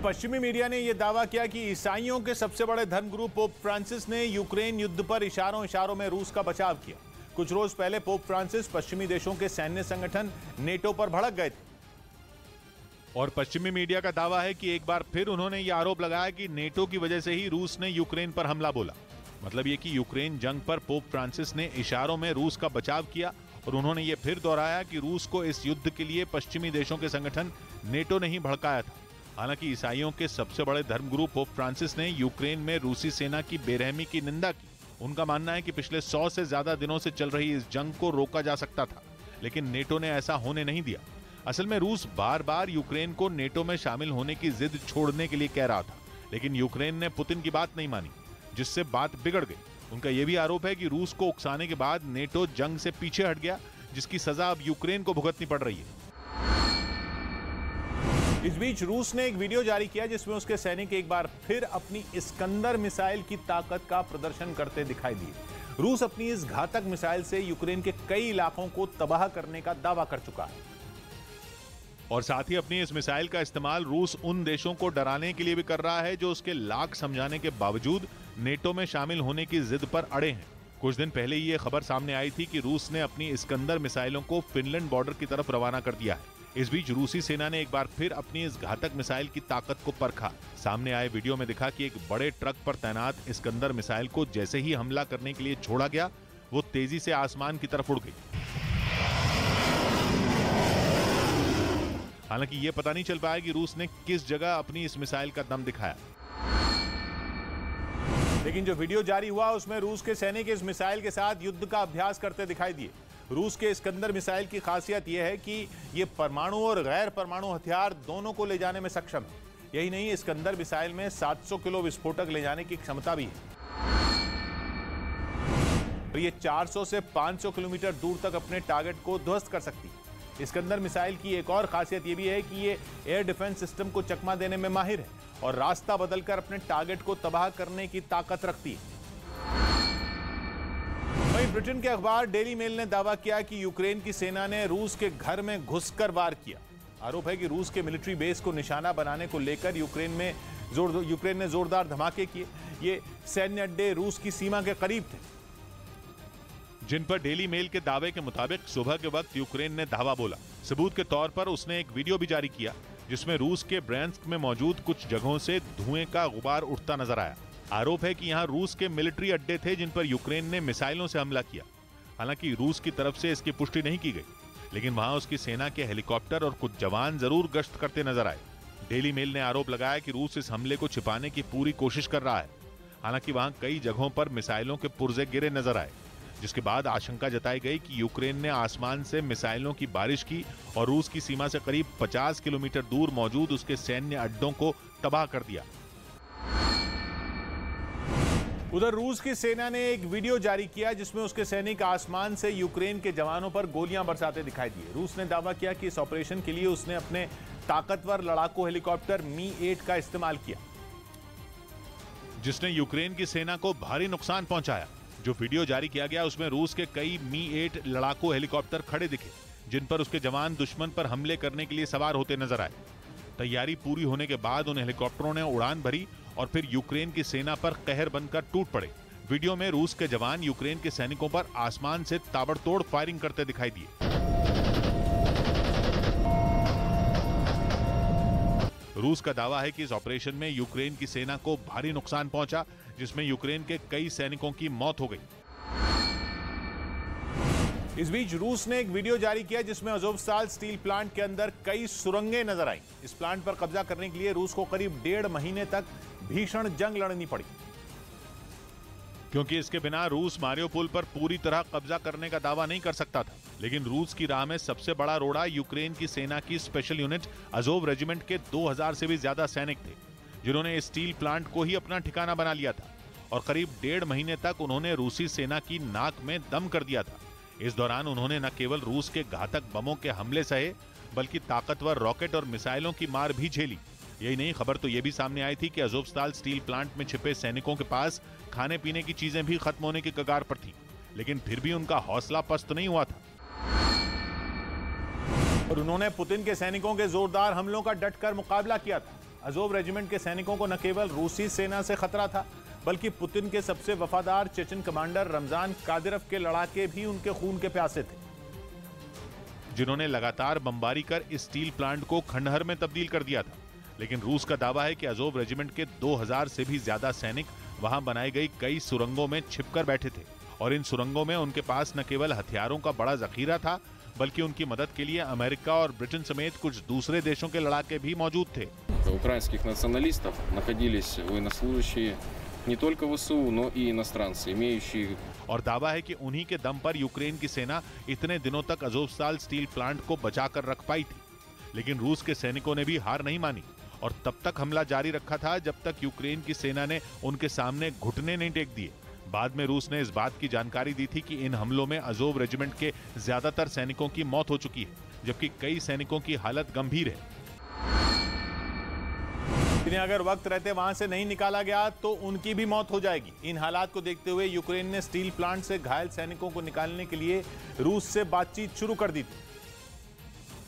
पश्चिमी मीडिया ने यह दावा किया कि ईसाइयों के सबसे बड़े धर्मगुरु पोप फ्रांसिस ने यूक्रेन युद्ध पर इशारों में रूस का बचाव किया। कुछ रोज पहले पोप फ्रांसिस पश्चिमी देशों के सैन्य संगठन नेटो पर भड़क गए थे और पश्चिमी मीडिया का दावा है कि एक बार फिर उन्होंने यह आरोप लगाया कि नेटो की वजह से ही रूस ने यूक्रेन पर हमला बोला। मतलब यह कि यूक्रेन जंग पर पोप फ्रांसिस ने इशारों में रूस का बचाव किया और उन्होंने ये फिर दोहराया कि रूस को इस युद्ध के लिए पश्चिमी देशों के संगठन नेटो ने ही भड़काया था। हालांकि ईसाइयों के सबसे बड़े धर्मगुरु पोप फ्रांसिस ने यूक्रेन में रूसी सेना की बेरहमी की निंदा की। उनका मानना है कि पिछले 100 से ज्यादा दिनों से चल रही इस जंग को रोका जा सकता था, लेकिन नेटो ने ऐसा होने नहीं दिया। असल में रूस बार बार यूक्रेन को नेटो में शामिल होने की जिद छोड़ने के लिए कह रहा था, लेकिन यूक्रेन ने पुतिन की बात नहीं मानी, जिससे बात बिगड़ गई। उनका यह भी आरोप है कि रूस को उकसाने के बाद नेटो जंग से पीछे हट गया, जिसकी सजा अब यूक्रेन को भुगतनी पड़ रही है। इस बीच रूस ने एक वीडियो जारी किया जिसमें उसके सैनिक एक बार फिर अपनी इस्कंदर मिसाइल की ताकत का प्रदर्शन करते दिखाई दिए। रूस अपनी इस घातक मिसाइल से यूक्रेन के कई इलाकों को तबाह करने का दावा कर चुका है और साथ ही अपनी इस मिसाइल का इस्तेमाल रूस उन देशों को डराने के लिए भी कर रहा है जो उसके लाख समझाने के बावजूद नेटो में शामिल होने की जिद पर अड़े हैं। कुछ दिन पहले ये खबर सामने आई थी कि रूस ने अपनी इस्कंदर मिसाइलों को फिनलैंड बॉर्डर की तरफ रवाना कर दिया है। इस बीच रूसी सेना ने एक बार फिर अपनी इस घातक मिसाइल की ताकत को परखा। सामने आए वीडियो में दिखा कि एक बड़े ट्रक पर तैनात इस्कंदर मिसाइल को जैसे ही हमला करने के लिए छोड़ा गया, वो तेजी से आसमान की तरफ उड़ गई। हालांकि यह पता नहीं चल पाया कि रूस ने किस जगह अपनी इस मिसाइल का दम दिखाया, लेकिन जो वीडियो जारी हुआ उसमें रूस के सैनिक इस मिसाइल के साथ युद्ध का अभ्यास करते दिखाई दिए। रूस के इस्कंदर मिसाइल की खासियत यह है कि यह परमाणु और गैर परमाणु हथियार दोनों को ले जाने में सक्षम है। यही नहीं, इस्कंदर मिसाइल में 700 किलो विस्फोटक ले जाने की क्षमता भी है और यह 400 से 500 किलोमीटर दूर तक अपने टारगेट को ध्वस्त कर सकती है। इस्कंदर मिसाइल की एक और खासियत यह भी है कि यह एयर डिफेंस सिस्टम को चकमा देने में माहिर है और रास्ता बदलकर अपने टारगेट को तबाह करने की ताकत रखती है। वहीं ब्रिटेन के अखबार डेली मेल ने दावा किया कि यूक्रेन की सेना ने रूस के घर में घुसकर वार किया। आरोप है कि रूस के मिलिट्री बेस को निशाना बनाने को लेकर यूक्रेन ने जोरदार धमाके किए। ये सैन्य अड्डे रूस की सीमा के करीब थे, जिन पर डेली मेल के दावे के मुताबिक सुबह के वक्त यूक्रेन ने धावा बोला। सबूत के तौर पर उसने एक वीडियो भी जारी किया जिसमें रूस के ब्रैंस्क में मौजूद कुछ जगहों से धुएं का गुबार उठता नजर आया। आरोप है कि यहां रूस के मिलिट्री अड्डे थे जिन पर यूक्रेन ने मिसाइलों से हमला किया। हालांकि रूस की तरफ से इसकी पुष्टि नहीं की गई, लेकिन वहां उसकी सेना के हेलीकॉप्टर और कुछ जवान जरूर गश्त करते नजर आए। डेली मेल ने आरोप लगाया कि रूस इस हमले को छिपाने की पूरी कोशिश कर रहा है। हालांकि वहां कई जगहों पर मिसाइलों के पुर्जे गिरे नजर आए, जिसके बाद आशंका जताई गई कि यूक्रेन ने आसमान से मिसाइलों की बारिश की और रूस की सीमा से करीब 50 किलोमीटर दूर मौजूद उसके सैन्य अड्डों को तबाह कर दिया। उधर रूस की सेना ने एक वीडियो जारी किया जिसमें उसके सैनिक आसमान से यूक्रेन के जवानों पर गोलियां बरसाते दिखाई दिए। रूस ने दावा किया कि इस ऑपरेशन के लिए उसने अपने ताकतवर लड़ाकू हेलीकॉप्टर मी-8 का इस्तेमाल किया, जिसने यूक्रेन की सेना को भारी नुकसान पहुंचाया। जो वीडियो जारी किया गया उसमें रूस के कई मी-8 लड़ाकू हेलीकॉप्टर खड़े दिखे, जिन पर उसके जवान दुश्मन पर हमले करने के लिए सवार होते नजर आए। तैयारी पूरी होने के बाद उन हेलीकॉप्टरों ने उड़ान भरी और फिर यूक्रेन की सेना पर कहर बनकर टूट पड़े। वीडियो में रूस के जवान यूक्रेन के सैनिकों पर आसमान से ताबड़तोड़ फायरिंग करते दिखाई दिए। रूस का दावा है कि इस ऑपरेशन में यूक्रेन की सेना को भारी नुकसान पहुंचा, जिसमें यूक्रेन के कई सैनिकों की मौत हो गई। इस बीच रूस ने एक वीडियो जारी किया जिसमें अज़ोवस्ताल स्टील प्लांट के अंदर कई सुरंगें नजर आईं। इस प्लांट पर कब्जा करने के लिए रूस को करीब 1.5 महीने तक भीषण जंग लड़नी पड़ी, क्योंकि इसके बिना रूस मारियोपोल पर पूरी तरह कब्जा करने का दावा नहीं कर सकता था। लेकिन रूस की राह में सबसे बड़ा रोड़ा यूक्रेन की सेना की स्पेशल यूनिट अज़ोव रेजिमेंट के 2000 से भी ज्यादा सैनिक थे, जिन्होंने इस स्टील प्लांट को ही अपना ठिकाना बना लिया था और करीब 1.5 महीने तक उन्होंने रूसी सेना की नाक में दम कर दिया था। इस दौरान उन्होंने न केवल रूस के घातक बमों के हमले सहे, बल्कि ताकतवर रॉकेट और मिसाइलों की मार भी झेली। यही नहीं, खबर तो यह भी सामने आई थी कि अज़ोवस्ताल स्टील प्लांट में छिपे सैनिकों के पास खाने पीने की चीजें भी खत्म होने की कगार पर थी, लेकिन फिर भी उनका हौसला पस्त नहीं हुआ था और उन्होंने पुतिन के सैनिकों के जोरदार हमलों का डटकर मुकाबला किया था। अजोव रेजिमेंट के सैनिकों को न केवल रूसी सेना से खतरा था, बल्कि पुतिन के सबसे वफादार चेचन कमांडर रमजान कादिरोव के लड़ाके भी उनके खून के प्यासे थे, जिन्होंने लगातार बमबारी कर इस स्टील प्लांट को खंडहर में तब्दील कर दिया था। लेकिन रूस का दावा है कि अजोव रेजिमेंट के 2000 से भी ज्यादा सैनिक वहां बनाई गई कई सुरंगों में छिपकर बैठे थे और इन सुरंगों में उनके पास न केवल हथियारों का बड़ा जखीरा था, बल्कि उनकी मदद के लिए अमेरिका और ब्रिटेन समेत कुछ दूसरे देशों के लड़ाके भी मौजूद थे। Украинских националистов находились военнослужащие не только ВСУ, но и иностранцы, имеющие। और दावा है कि उन्हीं के दम पर यूक्रेन की सेना इतने दिनों तक अज़ोवस्ताल स्टील प्लांट को बचाकर रख पाई थी। लेकिन रूस के सैनिकों ने भी हार नहीं मानी और तब तक हमला जारी रखा था जब तक यूक्रेन की सेना ने उनके सामने घुटने नहीं टेक दिए। बाद में रूस ने इस बात की जानकारी दी थी कि इन हमलों में अजोव रेजिमेंट के ज्यादातर सैनिकों की मौत हो चुकी है, जबकि कई सैनिकों की हालत गंभीर है। इन्हें अगर वक्त रहते वहां से नहीं निकाला गया तो उनकी भी मौत हो जाएगी। इन हालात को देखते हुए यूक्रेन ने स्टील प्लांट से घायल सैनिकों को निकालने के लिए रूस से बातचीत शुरू कर दी थी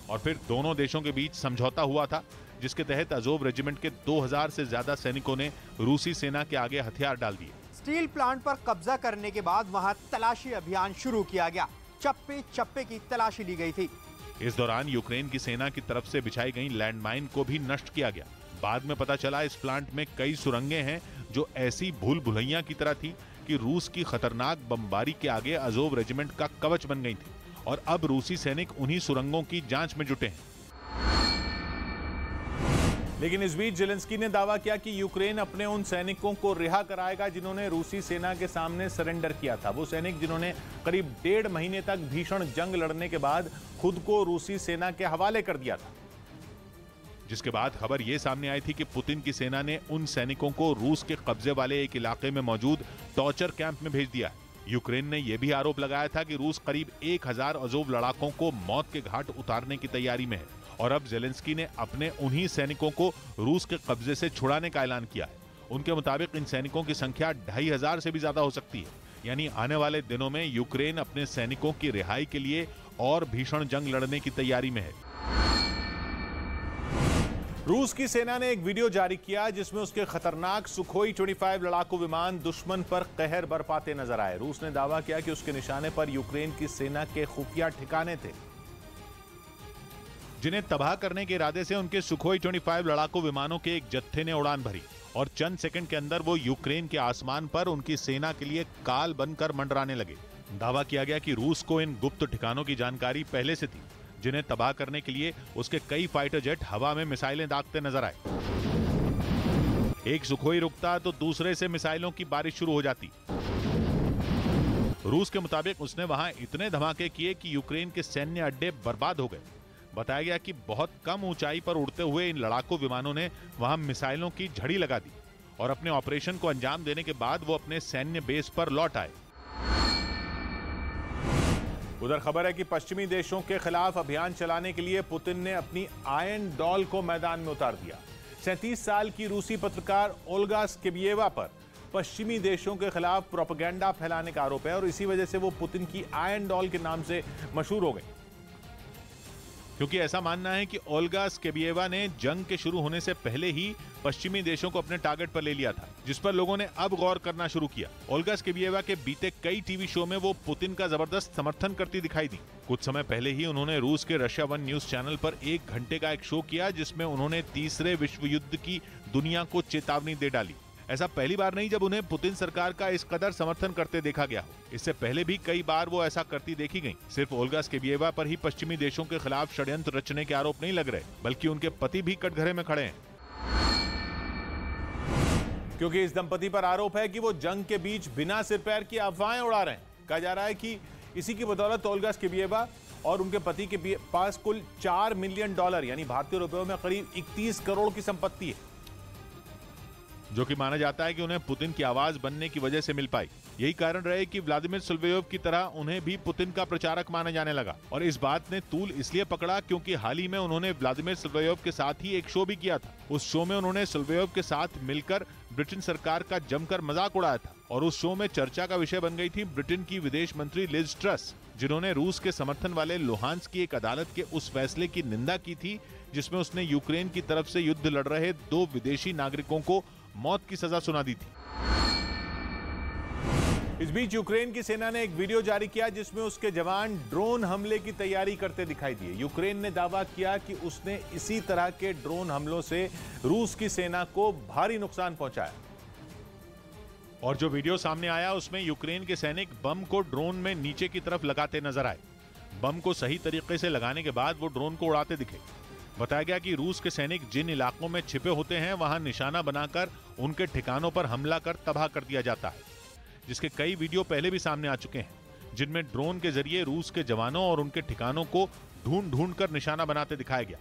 और फिर दोनों देशों के बीच समझौता हुआ था, जिसके तहत अजोव रेजिमेंट के 2000 से ज्यादा सैनिकों ने रूसी सेना के आगे हथियार डाल दिए। स्टील प्लांट पर कब्जा करने के बाद वहां तलाशी अभियान शुरू किया गया। चप्पे चप्पे की तलाशी ली गई थी। इस दौरान यूक्रेन की सेना की तरफ से बिछाई गई लैंडमाइन को भी नष्ट किया गया। बाद में पता चला इस प्लांट में कई सुरंगें हैं जो ऐसी भूल भुलैया की तरह थी कि रूस की खतरनाक बमबारी के आगे अजोव रेजिमेंट का कवच बन गई थी और अब रूसी सैनिक उन्हीं सुरंगों की जांच में जुटे हैं। लेकिन इस बीच ज़ेलेंस्की ने दावा किया कि यूक्रेन अपने उन सैनिकों को रिहा कराएगा जिन्होंने रूसी सेना के सामने सरेंडर किया था। वो सैनिक जिन्होंने करीब 1.5 महीने तक भीषण जंग लड़ने के बाद खुद को रूसी सेना के हवाले कर दिया था, जिसके बाद खबर यह सामने आई थी कि पुतिन की सेना ने उन सैनिकों को रूस के कब्जे वाले एक इलाके में मौजूद टॉर्चर कैंप में भेज दिया है। यूक्रेन ने यह भी आरोप लगाया था कि रूस करीब 1000 अजोव लड़ाकों को मौत के घाट उतारने की तैयारी में है और अब ज़ेलेंस्की ने अपने उन्हीं सैनिकों को रूस के कब्जे से छुड़ाने का ऐलान किया है। उनके मुताबिक इन सैनिकों की संख्या 2500 से भी ज्यादा हो सकती है। यानी आने वाले दिनों में यूक्रेन अपने सैनिकों की रिहाई के लिए और भीषण जंग लड़ने की तैयारी में है। रूस की सेना ने एक वीडियो जारी किया जिसमें उसके खतरनाक सुखोई 25 लड़ाकू विमान दुश्मन पर कहर बरपाते नजर आए। रूस ने दावा किया कि उसके निशाने पर यूक्रेन की सेना के खुफिया ठिकाने थे, जिन्हें तबाह करने के इरादे से उनके सुखोई 25 लड़ाकू विमानों के एक जत्थे ने उड़ान भरी और चंद सेकंड के अंदर वो यूक्रेन के आसमान पर उनकी सेना के लिए काल बनकर मंडराने लगे। दावा किया गया कि रूस को इन गुप्त ठिकानों की जानकारी पहले से थी, जिन्हें तबाह करने के लिए उसके कई फाइटर जेट हवा में मिसाइलें दागते नजर आए। एक सुखोई रुकता तो दूसरे से मिसाइलों की बारिश शुरू हो जाती। रूस के मुताबिक उसने वहां इतने धमाके किए कि यूक्रेन के सैन्य अड्डे बर्बाद हो गए। बताया गया कि बहुत कम ऊंचाई पर उड़ते हुए इन लड़ाकू विमानों ने वहां मिसाइलों की झड़ी लगा दी और अपने ऑपरेशन को अंजाम देने के बाद वो अपने सैन्य बेस पर लौट आए। उधर खबर है कि पश्चिमी देशों के खिलाफ अभियान चलाने के लिए पुतिन ने अपनी आयरन डॉल को मैदान में उतार दिया। 37 साल की रूसी पत्रकार ओल्गा स्किबिएवा पर पश्चिमी देशों के खिलाफ प्रोपेगेंडा फैलाने का आरोप है और इसी वजह से वो पुतिन की आयरन डॉल के नाम से मशहूर हो गई, क्योंकि ऐसा मानना है कि ओल्गा स्किबिएवा ने जंग के शुरू होने से पहले ही पश्चिमी देशों को अपने टारगेट पर ले लिया था, जिस पर लोगों ने अब गौर करना शुरू किया। ओल्गा स्किबिएवा के बीते कई टीवी शो में वो पुतिन का जबरदस्त समर्थन करती दिखाई दी। कुछ समय पहले ही उन्होंने रूस के रशिया 1 न्यूज चैनल पर 1 घंटे का एक शो किया जिसमें उन्होंने तीसरे विश्व युद्ध की दुनिया को चेतावनी दे डाली। ऐसा पहली बार नहीं जब उन्हें पुतिन सरकार का इस कदर समर्थन करते देखा गया हो। इससे पहले भी कई बार वो ऐसा करती देखी गई। सिर्फ ओल्गा स्किबिएवा पर ही पश्चिमी देशों के खिलाफ षड्यंत्र रचने के आरोप नहीं लग रहे, बल्कि उनके पति भी कटघरे में खड़े हैं, क्योंकि इस दंपति पर आरोप है कि वो जंग के बीच बिना सिर पैर की अफवाहें उड़ा रहे हैं। कहा जा रहा है कि इसी की बदौलत ओल्गा स्किबिएवा और उनके पति के पास कुल $4 मिलियन यानी भारतीय रुपयों में करीब 31 करोड़ की संपत्ति है, जो कि माना जाता है कि उन्हें पुतिन की आवाज बनने की वजह से मिल पाई। यही कारण रहे कि व्लादिमीर सोलोवेयोव की तरह उन्हें भी पुतिन का प्रचारक माना जाने लगा और इस बात ने तूल इसलिए पकड़ा क्योंकि हाल ही में उन्होंने व्लादिमीर सोलोवेयोव के साथ ही एक शो भी किया था। उस शो में उन्होंने सोलोवेयोव के साथ मिलकर ब्रिटेन सरकार का जमकर मजाक उड़ाया था और उस शो में चर्चा का विषय बन गई थी ब्रिटेन की विदेश मंत्री लिज ट्रस। जिन्होंने रूस के समर्थन वाले लुहांस्क की एक अदालत के उस फैसले की निंदा की थी जिसमें उसने यूक्रेन की तरफ से युद्ध लड़ रहे 2 विदेशी नागरिकों को मौत की सजा सुना दी थी। इस बीच यूक्रेन की सेना ने एक वीडियो जारी किया जिसमें उसके जवान ड्रोन हमले की तैयारी करते दिखाई दिए। यूक्रेन ने दावा किया कि उसने इसी तरह के ड्रोन हमलों से रूस की सेना को भारी नुकसान पहुंचाया। और जो वीडियो सामने आया उसमें यूक्रेन के सैनिक बम को ड्रोन में नीचे की तरफ लगाते नजर आए। बम को सही तरीके से लगाने के बाद वो ड्रोन को उड़ाते दिखे। बताया गया कि रूस के सैनिक जिन इलाकों में छिपे होते हैं वहां निशाना बनाकर उनके ठिकानों पर हमला कर तबाह कर दिया जाता है, जिसके कई वीडियो पहले भी सामने आ चुके हैं जिनमें ड्रोन के जरिए रूस के जवानों और उनके ठिकानों को ढूंढ कर निशाना बनाते दिखाया गया।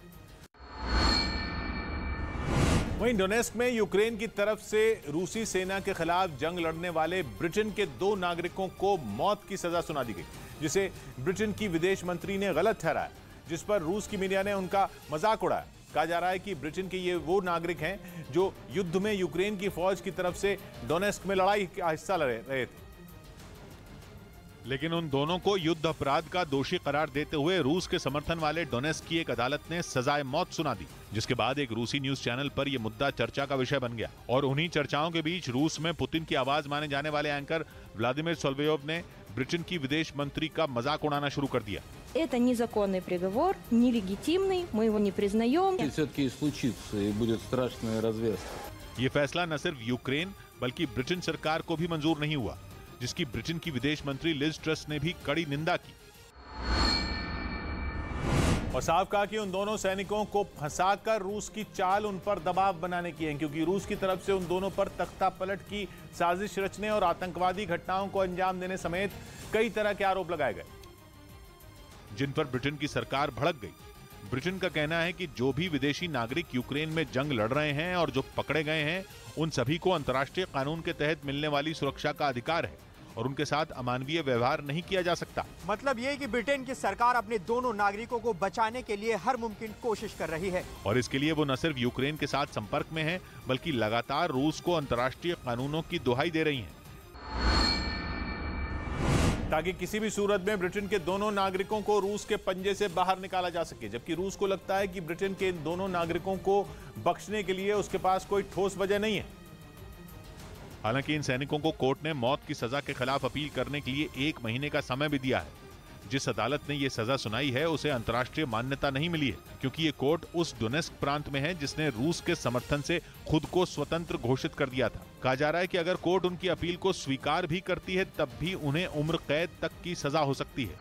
वहीं डोनेस्क में यूक्रेन की तरफ से रूसी सेना के खिलाफ जंग लड़ने वाले ब्रिटेन के 2 नागरिकों को मौत की सजा सुना दी गई, जिसे ब्रिटेन की विदेश मंत्री ने गलत ठहराया, जिस पर रूस की मीडिया ने उनका मजाक उड़ाया। कहा जा रहा है कि ब्रिटेन के ये वो नागरिक हैं जो युद्ध में यूक्रेन की फौज की तरफ से डोनेस्क में लड़ाई का हिस्सा ले रहे थे, लेकिन उन दोनों को युद्ध अपराध का दोषी करार देते हुए रूस के समर्थन वाले डोनेस्क की एक अदालत ने सजाए मौत सुना दी, जिसके बाद एक रूसी न्यूज चैनल पर यह मुद्दा चर्चा का विषय बन गया। और उन्हीं चर्चाओं के बीच रूस में पुतिन की आवाज माने जाने वाले एंकर व्लादिमीर सोलोवेयव ने ब्रिटेन की विदेश मंत्री का मजाक उड़ाना शुरू कर दिया। Это незаконный приговор, нелегитимный, мы его не признаем. Все-таки случится и будет страшная развязка. ये फैसला न सिर्फ यूक्रेन बल्कि ब्रिटेन सरकार को भी मंजूर नहीं हुआ, जिसकी ब्रिटेन की विदेश मंत्री लिज ट्रस ने भी कड़ी निंदा की और साफ कहा कि उन दोनों सैनिकों को फंसाकर रूस की चाल उन पर दबाव बनाने की है, क्योंकि रूस की तरफ से उन दोनों पर तख्ता पलट की साजिश रचने और आतंकवादी घटनाओं को अंजाम देने समेत कई तरह के आरोप लगाए गए, जिन पर ब्रिटेन की सरकार भड़क गई। ब्रिटेन का कहना है कि जो भी विदेशी नागरिक यूक्रेन में जंग लड़ रहे हैं और जो पकड़े गए हैं उन सभी को अंतर्राष्ट्रीय कानून के तहत मिलने वाली सुरक्षा का अधिकार है और उनके साथ अमानवीय व्यवहार नहीं किया जा सकता। मतलब ये कि ब्रिटेन की सरकार अपने दोनों नागरिकों को बचाने के लिए हर मुमकिन कोशिश कर रही है और इसके लिए वो न सिर्फ यूक्रेन के साथ संपर्क में है बल्कि लगातार रूस को अंतर्राष्ट्रीय कानूनों की दुहाई दे रही हैं, ताकि किसी भी सूरत में ब्रिटेन के दोनों नागरिकों को रूस के पंजे से बाहर निकाला जा सके। जबकि रूस को लगता है कि ब्रिटेन के इन दोनों नागरिकों को बख्शने के लिए उसके पास कोई ठोस वजह नहीं है। हालांकि इन सैनिकों को कोर्ट ने मौत की सजा के खिलाफ अपील करने के लिए 1 महीने का समय भी दिया है। जिस अदालत ने यह सजा सुनाई है उसे अंतर्राष्ट्रीय मान्यता नहीं मिली है, क्योंकि ये कोर्ट उस डोनेस्क प्रांत में है जिसने रूस के समर्थन से खुद को स्वतंत्र घोषित कर दिया था। कहा जा रहा है कि अगर कोर्ट उनकी अपील को स्वीकार भी करती है तब भी उन्हें उम्र कैद तक की सजा हो सकती है।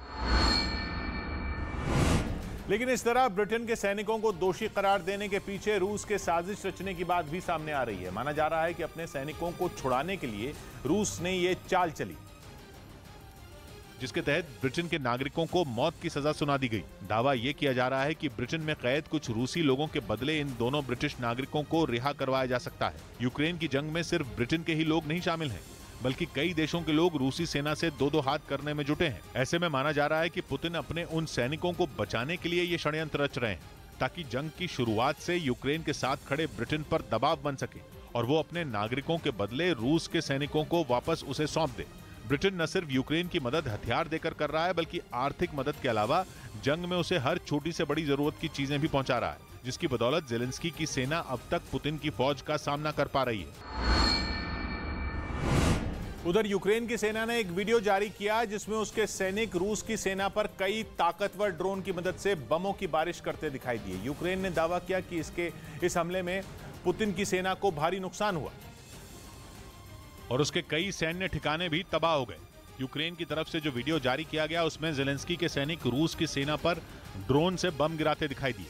लेकिन इस तरह ब्रिटेन के सैनिकों को दोषी करार देने के पीछे रूस के साजिश रचने की बात भी सामने आ रही है। माना जा रहा है कि अपने सैनिकों को छुड़ाने के लिए रूस ने ये चाल चली, जिसके तहत ब्रिटेन के नागरिकों को मौत की सजा सुना दी गई। दावा यह किया जा रहा है कि ब्रिटेन में कैद कुछ रूसी लोगों के बदले इन दोनों ब्रिटिश नागरिकों को रिहा करवाया जा सकता है। यूक्रेन की जंग में सिर्फ ब्रिटेन के ही लोग नहीं शामिल हैं, बल्कि कई देशों के लोग रूसी सेना से दो हाथ करने में जुटे हैं। ऐसे में माना जा रहा है कि पुतिन अपने उन सैनिकों को बचाने के लिए ये षड्यंत्र रच रहे हैं, ताकि जंग की शुरुआत से यूक्रेन के साथ खड़े ब्रिटेन पर दबाव बन सके और वो अपने नागरिकों के बदले रूस के सैनिकों को वापस उसे सौंप दे। ब्रिटेन न सिर्फ यूक्रेन की मदद हथियार देकर कर रहा है, बल्कि आर्थिक मदद के अलावा जंग में उसे हर छोटी से बड़ी जरूरत की चीजें भी पहुंचा रहा है, जिसकी बदौलत ज़ेलेंस्की की सेना अब तक पुतिन की फौज का सामना कर पा रही है। उधर यूक्रेन की सेना ने एक वीडियो जारी किया जिसमें उसके सैनिक रूस की सेना पर कई ताकतवर ड्रोन की मदद से बमों की बारिश करते दिखाई दिए। यूक्रेन ने दावा किया कि इस हमले में पुतिन की सेना को भारी नुकसान हुआ और उसके कई सैन्य ठिकाने भी तबाह हो गए। यूक्रेन की तरफ से जो वीडियो जारी किया गया उसमें ज़ेलेंस्की के सैनिक रूस की सेना पर ड्रोन से बम गिराते दिखाई दिए।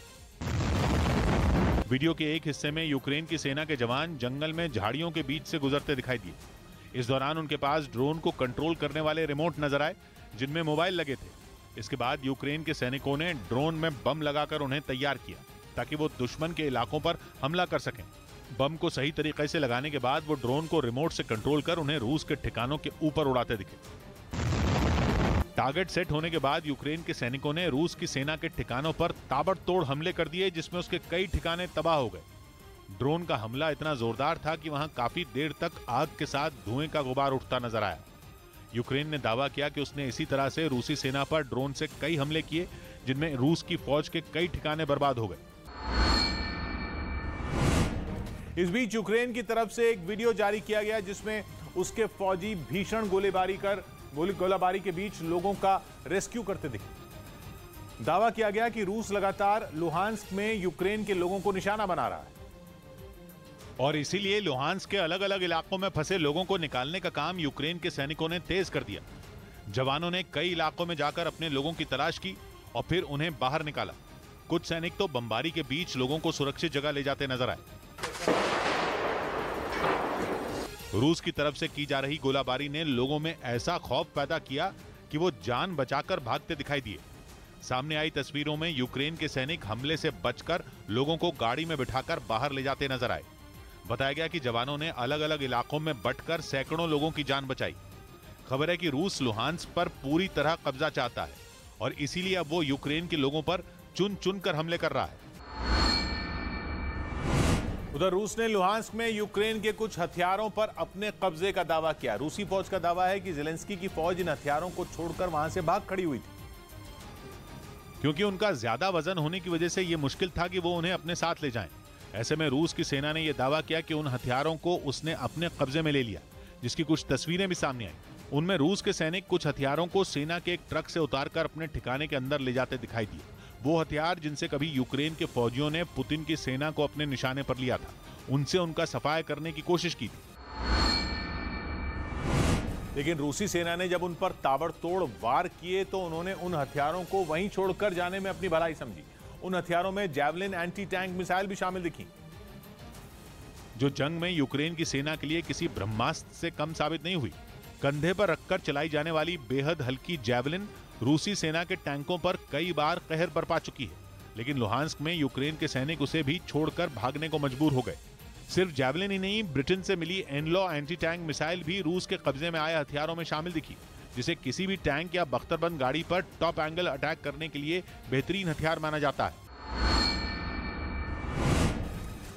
वीडियो के एक हिस्से में यूक्रेन की सेना के जवान जंगल में झाड़ियों के बीच से गुजरते दिखाई दिए। इस दौरान उनके पास ड्रोन को कंट्रोल करने वाले रिमोट नजर आए, जिनमें मोबाइल लगे थे। इसके बाद यूक्रेन के सैनिकों ने ड्रोन में बम लगाकर उन्हें तैयार किया ताकि वो दुश्मन के इलाकों पर हमला कर सकें। बम को सही तरीके से लगाने के बाद वो ड्रोन को रिमोट से कंट्रोल कर उन्हें रूस के ठिकानों के ऊपर उड़ाते दिखे। टारगेट सेट होने के बाद यूक्रेन के सैनिकों ने रूस की सेना के ठिकानों पर ताबड़तोड़ हमले कर दिए, जिसमें उसके कई ठिकाने तबाह हो गए। ड्रोन का हमला इतना जोरदार था कि वहां काफी देर तक आग के साथ धुएं का गुबार उठता नजर आया। यूक्रेन ने दावा किया कि उसने इसी तरह से रूसी सेना पर ड्रोन से कई हमले किए, जिनमें रूस की फौज के कई ठिकाने बर्बाद हो गए। इस बीच यूक्रेन की तरफ से एक वीडियो जारी किया गया जिसमें उसके फौजी भीषण गोलीबारी के बीच लोगों का रेस्क्यू करते दिखे। दावा किया गया कि रूस लगातार लुहांस्क में यूक्रेन के लोगों को निशाना बना रहा है और इसीलिए लुहांस्क के अलग अलग इलाकों में फंसे लोगों को निकालने का काम यूक्रेन के सैनिकों ने तेज कर दिया। जवानों ने कई इलाकों में जाकर अपने लोगों की तलाश की और फिर उन्हें बाहर निकाला। कुछ सैनिक तो बमबारी के बीच लोगों को सुरक्षित जगह ले जाते नजर आए। रूस की तरफ से की जा रही गोलाबारी ने लोगों में ऐसा खौफ पैदा किया कि वो जान बचाकर भागते दिखाई दिए। सामने आई तस्वीरों में यूक्रेन के सैनिक हमले से बचकर लोगों को गाड़ी में बिठाकर बाहर ले जाते नजर आए। बताया गया कि जवानों ने अलग अलग इलाकों में बंटकर सैकड़ों लोगों की जान बचाई। खबर है कि रूस लुहांस्क पर पूरी तरह कब्जा चाहता है और इसीलिए अब वो यूक्रेन के लोगों पर चुन चुन कर हमले कर रहा है। उधर रूस ने लुहांस्क में यूक्रेन के कुछ हथियारों पर अपने कब्जे का दावा किया। रूसी फौज का दावा है कि ज़ेलेंस्की की फौज इन हथियारों को छोड़कर वहां से भाग खड़ी हुई थी, क्योंकि उनका ज्यादा वजन होने की वजह से यह मुश्किल था कि वो उन्हें अपने साथ ले जाएं। ऐसे में रूस की सेना ने यह दावा किया कि उन हथियारों को उसने अपने कब्जे में ले लिया, जिसकी कुछ तस्वीरें भी सामने आई। उनमें रूस के सैनिक कुछ हथियारों को सेना के एक ट्रक से उतारकर अपने ठिकाने के अंदर ले जाते दिखाई दिए। वो हथियार जिनसे कभी यूक्रेन के फौजियों ने पुतिन की सेना को अपने निशाने पर लिया था, उनसे उनका सफाया करने की कोशिश की थी। लेकिन रूसी सेना ने जब उन पर ताबड़तोड़ वार किए तो उन्होंने उन हथियारों को वहीं छोड़कर जाने में अपनी भलाई समझी। उन हथियारों में जैवलिन एंटी टैंक मिसाइल भी शामिल दिखी, जो जंग में यूक्रेन की सेना के लिए किसी ब्रह्मास्त्र से कम साबित नहीं हुई। कंधे पर रखकर चलाई जाने वाली बेहद हल्की जैवलिन रूसी सेना के टैंकों पर कई बार कहर बरपा चुकी है, लेकिन लुहांस्क में यूक्रेन के सैनिक उसे भी छोड़कर भागने को मजबूर हो गए। सिर्फ जैवलिन ही नहीं, ब्रिटेन से मिली एनलॉ एंटी टैंक मिसाइल भी रूस के कब्जे में आए हथियारों में शामिल दिखी, जिसे किसी भी टैंक या बख्तरबंद गाड़ी पर टॉप एंगल अटैक करने के लिए बेहतरीन हथियार माना जाता है।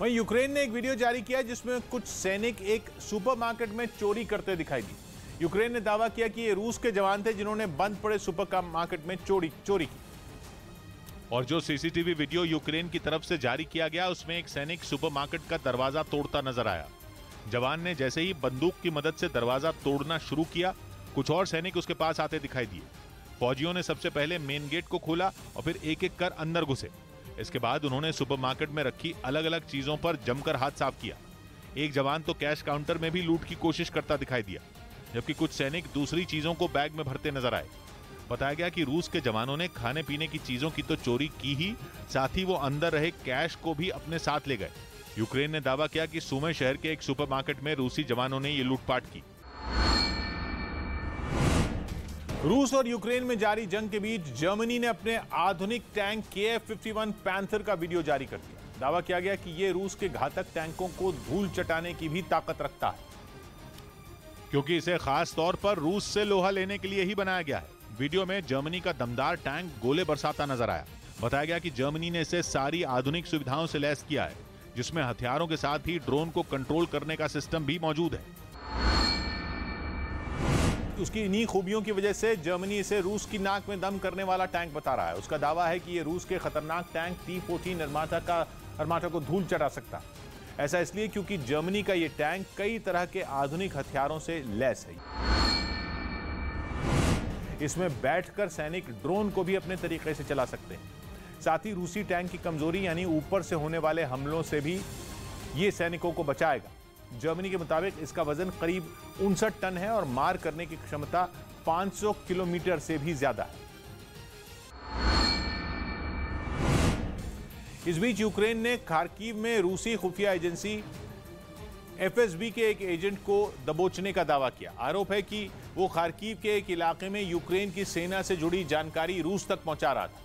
वहीं यूक्रेन ने एक वीडियो जारी किया जिसमें कुछ सैनिक एक सुपरमार्केट में चोरी करते दिखाई दिए। यूक्रेन ने दावा किया कि ये रूस के जवान थे जिन्होंने बंद पड़े सुपरमार्केट में चोरी की। और जो सीसीटीवी वीडियो यूक्रेन की तरफ से जारी किया गया उसमें एक सैनिक सुपरमार्केट का दरवाजा तोड़ता नजर आया। जवान ने जैसे ही बंदूक की मदद से दरवाजा तोड़ना शुरू किया, कुछ और सैनिक उसके पास आते दिखाई दिए। फौजियों ने सबसे पहले मेन गेट को खोला और फिर एक एक कर अंदर घुसे। इसके बाद उन्होंने सुपरमार्केट में रखी अलग अलग चीजों पर जमकर हाथ साफ किया। एक जवान तो कैश काउंटर में भी लूट की कोशिश करता दिखाई दिया, जबकि कुछ सैनिक दूसरी चीजों को बैग में भरते नजर आए। बताया गया कि रूस के जवानों ने खाने पीने की चीजों की तो चोरी की ही, साथ ही वो अंदर रहे कैश को भी अपने साथ ले गए। यूक्रेन ने दावा किया कि सुमे शहर के एक सुपरमार्केट में रूसी जवानों ने ये लूटपाट की। रूस और यूक्रेन में जारी जंग के बीच जर्मनी ने अपने आधुनिक टैंक KF-51 पैंथर का वीडियो जारी कर दिया। दावा किया गया कि यह रूस के घातक टैंकों को धूल चटाने की भी ताकत रखता है, क्योंकि इसे खास तौर पर रूस से लोहा लेने के लिए ही बनाया गया है। वीडियो में जर्मनी का दमदार टैंक गोले बरसाता नजर आया। बताया गया कि जर्मनी ने इसे सारी आधुनिक सुविधाओं से लैस किया है, जिसमें हथियारों के साथ ही ड्रोन को कंट्रोल करने का सिस्टम भी मौजूद है। उसकी इन्हीं खूबियों की वजह से जर्मनी इसे रूस की नाक में दम करने वाला टैंक बता रहा है। उसका दावा है कि यह रूस के खतरनाक टैंक T-14 अर्माटा को धूल चटा सकता है। ऐसा इसलिए क्योंकि जर्मनी का यह टैंक कई तरह के आधुनिक हथियारों से लैस है। इसमें बैठकर सैनिक ड्रोन को भी अपने तरीके से चला सकते हैं। साथ ही रूसी टैंक की कमजोरी यानी ऊपर से होने वाले हमलों से भी ये सैनिकों को बचाएगा। जर्मनी के मुताबिक इसका वजन करीब 59 टन है और मार करने की क्षमता 500 किलोमीटर से भी ज्यादा है। इस बीच यूक्रेन ने खार्किव में रूसी खुफिया एजेंसी FSB के एक एजेंट को दबोचने का दावा किया। आरोप है कि वो खार्किव के एक इलाके में यूक्रेन की सेना से जुड़ी जानकारी रूस तक पहुंचा रहा था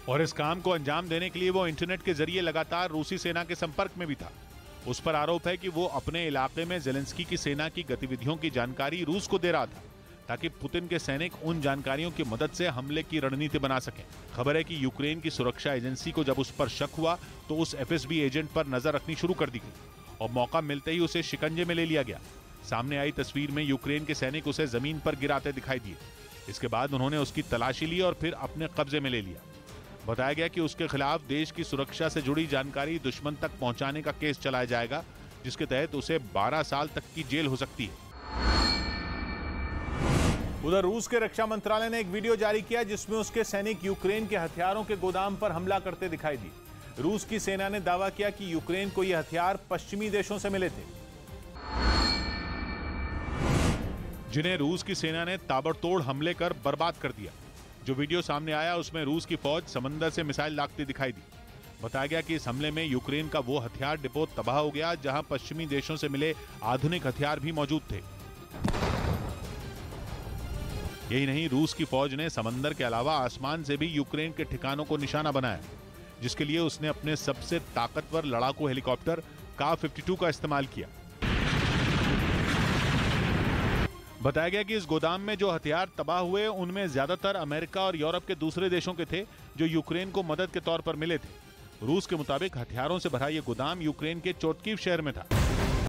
और इस काम को अंजाम देने के लिए वो इंटरनेट के जरिए लगातार रूसी सेना के संपर्क में भी था। उस पर आरोप है कि वो अपने इलाके में ज़ेलेंस्की की सेना की गतिविधियों की जानकारी रूस को दे रहा था, ताकि पुतिन के सैनिक उन जानकारियों की मदद से हमले की रणनीति बना सकें। खबर है कि यूक्रेन की सुरक्षा एजेंसी को जब उस पर शक हुआ तो उस FSB एजेंट पर नजर रखनी शुरू कर दी गई और मौका मिलते ही उसे शिकंजे में ले लिया गया। सामने आई तस्वीर में यूक्रेन के सैनिक उसे जमीन पर गिराते दिखाई दिए। इसके बाद उन्होंने उसकी तलाशी ली और फिर अपने कब्जे में ले लिया। बताया गया कि उसके खिलाफ देश की सुरक्षा से जुड़ी जानकारी दुश्मन तक पहुंचाने का केस चलाया जाएगा, जिसके तहत उसे 12 साल तक की जेल हो सकती है। उधर रूस के रक्षा मंत्रालय ने एक वीडियो जारी किया जिसमें उसके सैनिक यूक्रेन के हथियारों के गोदाम पर हमला करते दिखाई दिए। रूस की सेना ने दावा किया कि यूक्रेन को यह हथियार पश्चिमी देशों से मिले थे, जिन्हें रूस की सेना ने ताबड़तोड़ हमले कर बर्बाद कर दिया। जो वीडियो सामने आया उसमें रूस की फौज समंदर से मिसाइल दागती दिखाई दी। बताया गया कि इस हमले में यूक्रेन का वो हथियार डिपो तबाह हो गया जहां पश्चिमी देशों से मिले आधुनिक हथियार भी मौजूद थे। यही नहीं, रूस की फौज ने समंदर के अलावा आसमान से भी यूक्रेन के ठिकानों को निशाना बनाया, जिसके लिए उसने अपने सबसे ताकतवर लड़ाकू हेलीकॉप्टर का-52 का इस्तेमाल किया। बताया गया कि इस गोदाम में जो हथियार तबाह हुए उनमें ज्यादातर अमेरिका और यूरोप के दूसरे देशों के थे जो यूक्रेन को मदद के तौर पर मिले थे। रूस के मुताबिक हथियारों से भरा यह गोदाम यूक्रेन के चोटकीव शहर में था।